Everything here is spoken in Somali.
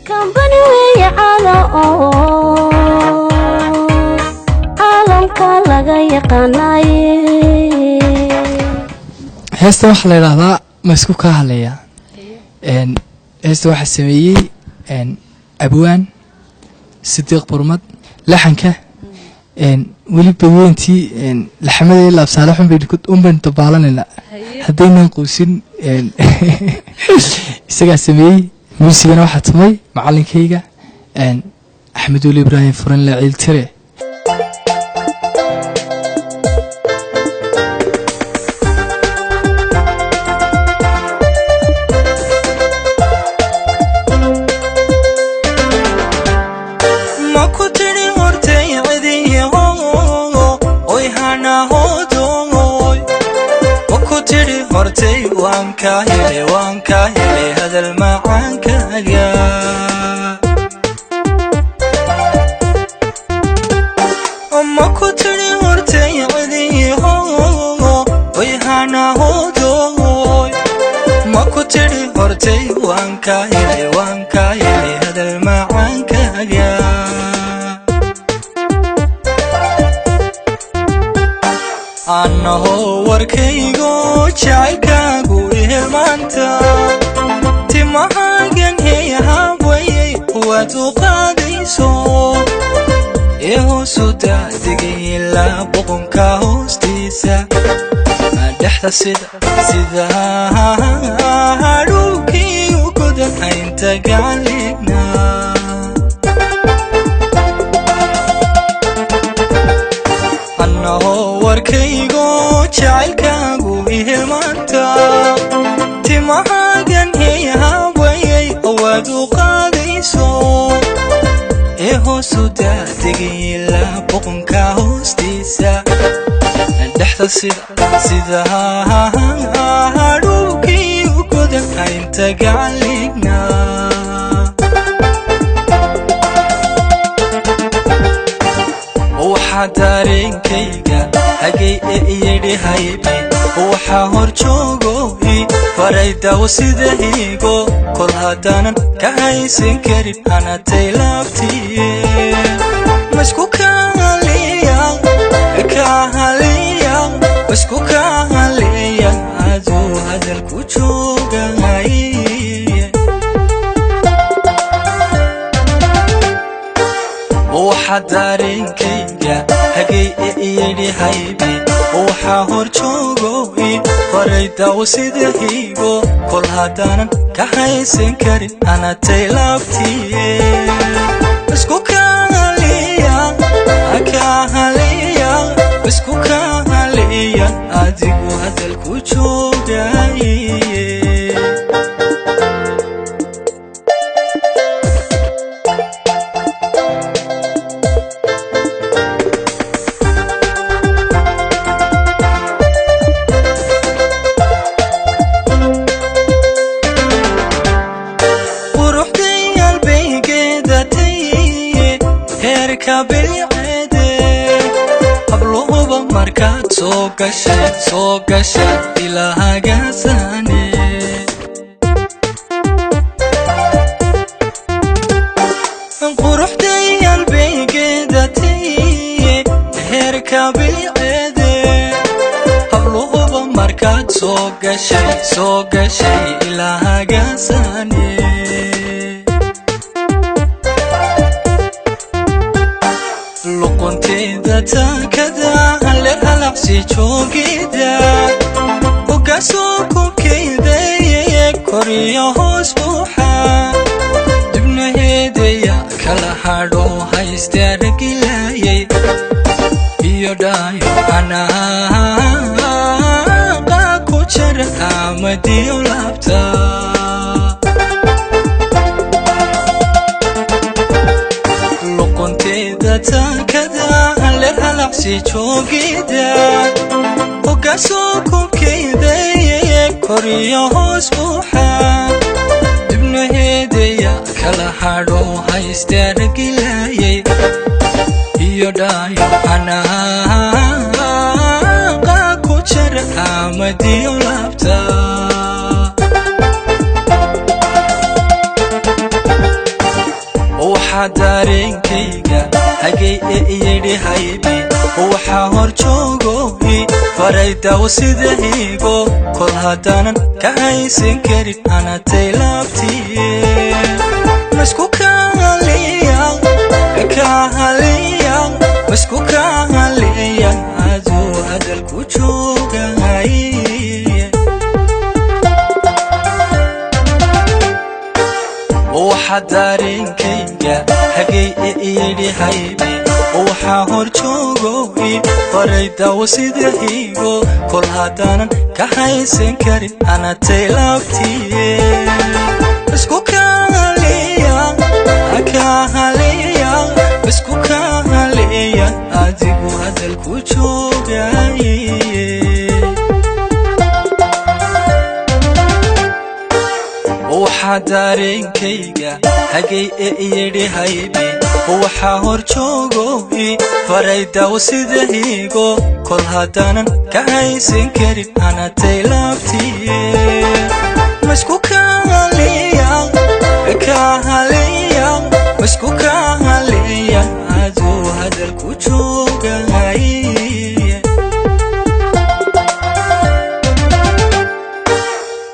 كمبني ويعلى عالم كلا يقناي هسه wax la yiraahdaa ma isku ka hadlaya هسه waxa sameeyay abwaan sidiiq burmad laxanka weli baweyntii laxamada la absaalaxun bay umban tabaalanayna hadaynan quusin isaga sameeyay muusigana waxa tumay macallinkayga Axmed Wali Ibrahim Furan la ciiltire وان كاهلي هذا المعان كاجا أما كتري ورتي عدي هو ويهانا هو دوي ما كتري ورتي وان كاهلي هذا المعان كاجا أنا هو وركيجو شايكاجو مانتا تمهاجن هي هاوي وتقاديسو يهو سودا دقي لا بقون كاوستيسا دحت سيدا هاروكي وكدا انت قالينا أنا هو وركيجو شايكاجو مانتا تمهاجن هي هاوي وتقاديسو يهو سودا دقي لا بقون كاوستيسا دحت سيدا هاروكي وكدا انت قالينا وحدارين كيغا هاجي يدي هايبي وحا هورجوغوي فريدا وسيدهيغو كل هادانا كهيسن كريم انا تيلافتي مسكو كاليا مسكو كاليا ادو هذا الكوچوغاي وحدارين كيغا هاجي يدي هايبي وحا هورجوغوي فريدا وسيدهيغو كل هادانا كهيسن كريم انا تيلافتي مسكو كاليا مسكو كاليا اديغو هذا الكوچوغاي soo gasha ilaahaga saane quruxday qalbigeedatay heerka bilceede habluhuba markaad soo gashay ilaahaga saane luqunteeda taakada halaqsi joogida ugasoo kubkeydaya koriyo hoos buuxa dibnaheedaya kala hadho haystaaragilayay iyo dhaayo anaaqa ku jara amadiyo laabta luqunteeda taakada halaqsi joogida ugasoo kubkeydaya koriyo hoos buuxa dibnaheedaya kala hadho haystaaragilayay iyo dhaayo anaaqa ku jara amadiyo laabta waxaa dareenkayga hagay yidhi haybi waxaa hor joogoy faray daawo sida higo kol haddaanan ka haysan karin anatay laabtiye masku kahaliya masku kahaliya aduu hadalku joogay waxaa dareenkayga hagay yidhi haybi waxaa hor joogoy faray daawo sida higo kol haddaanan ka haysan karin anatay laabtiye isku kahaliya isku kahaliya adigu hadalku joogay waxaa dareenkayga hagay yidhi haybi waxaa hor joogoy faray daawo sida higo kol haddaanan ka haysan karin anatay laabtiye masku kahaliya masku kahaliya aduu hadalku joogay